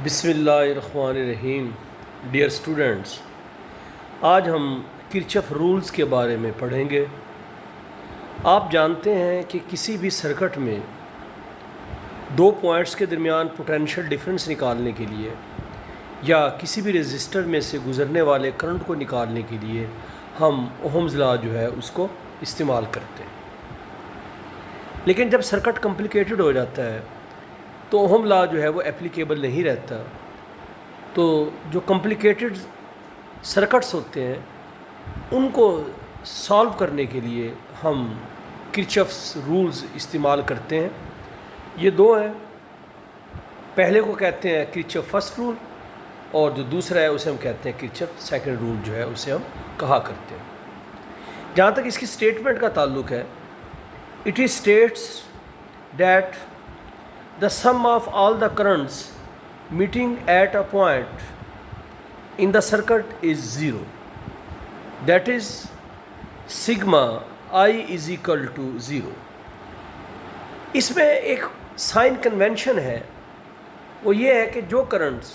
بسم اللہ الرحمن الرحیم۔ ڈیئر اسٹوڈنٹس، آج ہم کرچف رولز کے بارے میں پڑھیں گے۔ آپ جانتے ہیں کہ کسی بھی سرکٹ میں دو پوائنٹس کے درمیان پوٹینشیل ڈفرنس نکالنے کے لیے یا کسی بھی ریزسٹر میں سے گزرنے والے کرنٹ کو نکالنے کے لیے ہم اوہمز لا جو ہے اس کو استعمال کرتے ہیں۔ لیکن جب سرکٹ کمپلیکیٹڈ ہو جاتا ہے تو اوہم لا جو ہے وہ اپلیکیبل نہیں رہتا۔ تو جو کمپلیکیٹڈ سرکٹس ہوتے ہیں ان کو سالو کرنے کے لیے ہم کرچفس رولز استعمال کرتے ہیں۔ یہ دو ہیں، پہلے کو کہتے ہیں کرچف فرسٹ رول اور جو دوسرا ہے اسے ہم کہتے ہیں کرچف سیکنڈ رول جو ہے اسے ہم کہا کرتے ہیں۔ جہاں تک اس کی اسٹیٹمنٹ کا تعلق ہے، it is states that the sum of all the currents meeting at a point in the circuit is zero. That is, sigma I is equal to zero. اس میں ایک سائن کنونشن ہے، وہ یہ ہے کہ جو کرنٹس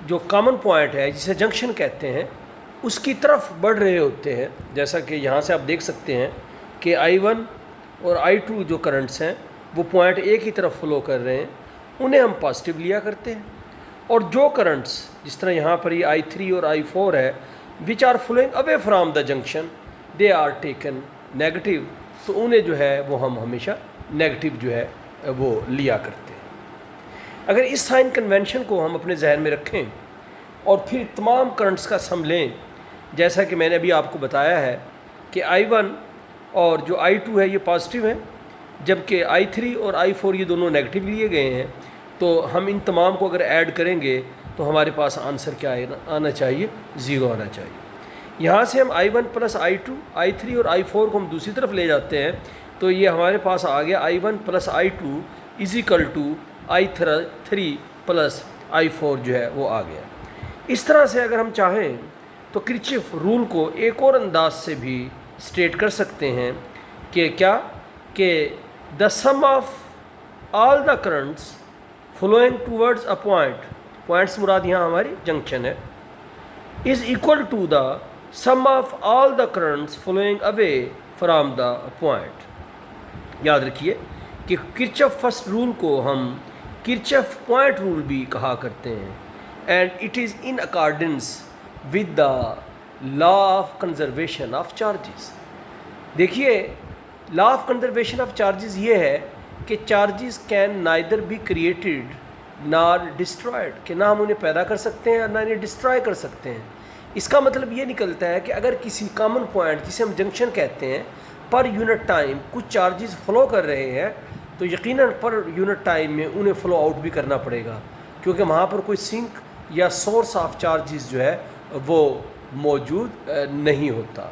جو کامن پوائنٹ ہے جسے جنکشن کہتے ہیں اس کی طرف بڑھ رہے ہوتے ہیں، جیسا کہ یہاں سے آپ دیکھ سکتے ہیں کہ I1 اور I2 جو کرنٹس ہیں وہ پوائنٹ اے کی طرف فلو کر رہے ہیں، انہیں ہم پازیٹیو لیا کرتے ہیں۔ اور جو کرنٹس جس طرح یہاں پر یہ I3 اور I4 ہے which are flowing away from the junction they are taken negative, تو انہیں جو ہے وہ ہم ہمیشہ نیگیٹیو جو ہے وہ لیا کرتے ہیں۔ اگر اس سائن کنونشن کو ہم اپنے ذہن میں رکھیں اور پھر تمام کرنٹس کا سم لیں، جیسا کہ میں نے ابھی آپ کو بتایا ہے کہ I1 اور جو I2 ہے یہ پازیٹیو ہے، جبکہ I3 اور I4 یہ دونوں نیگیٹیو لیے گئے ہیں، تو ہم ان تمام کو اگر ایڈ کریں گے تو ہمارے پاس آنسر کیا آنا چاہیے؟ زیرو آنا چاہیے۔ یہاں سے ہم I1 پلس I2 I3 اور I4 کو ہم دوسری طرف لے جاتے ہیں تو یہ ہمارے پاس آ گیا I1 plus I2 is equal to I3 plus I4 جو ہے وہ آ گیا۔ اس طرح سے اگر ہم چاہیں تو کرچف رول کو ایک اور انداز سے بھی اسٹیٹ کر سکتے ہیں کہ کیا کہ the sum of all the currents flowing towards a points مراد یہاں ہماری جنکشن ہے، is equal to the sum of all the currents flowing away from the point. یاد رکھیے کہ کرچف فرسٹ رول کو ہم کرچف پوائنٹ رول بھی کہا کرتے ہیں، and it is in accordance with the law of conservation of charges. دیکھیے، law of conservation of charges یہ ہے کہ charges can neither be created nor destroyed, کہ نہ ہم انہیں پیدا کر سکتے ہیں اور نہ انہیں ڈسٹرائے کر سکتے ہیں۔ اس کا مطلب یہ نکلتا ہے کہ اگر کسی کامن پوائنٹ جسے ہم جنکشن کہتے ہیں پر یونٹ ٹائم کچھ چارجز فلو کر رہے ہیں تو یقیناً پر یونٹ ٹائم میں انہیں فلو آؤٹ بھی کرنا پڑے گا، کیونکہ وہاں پر کوئی سنک یا سورس آف چارجز جو ہے وہ موجود نہیں ہوتا۔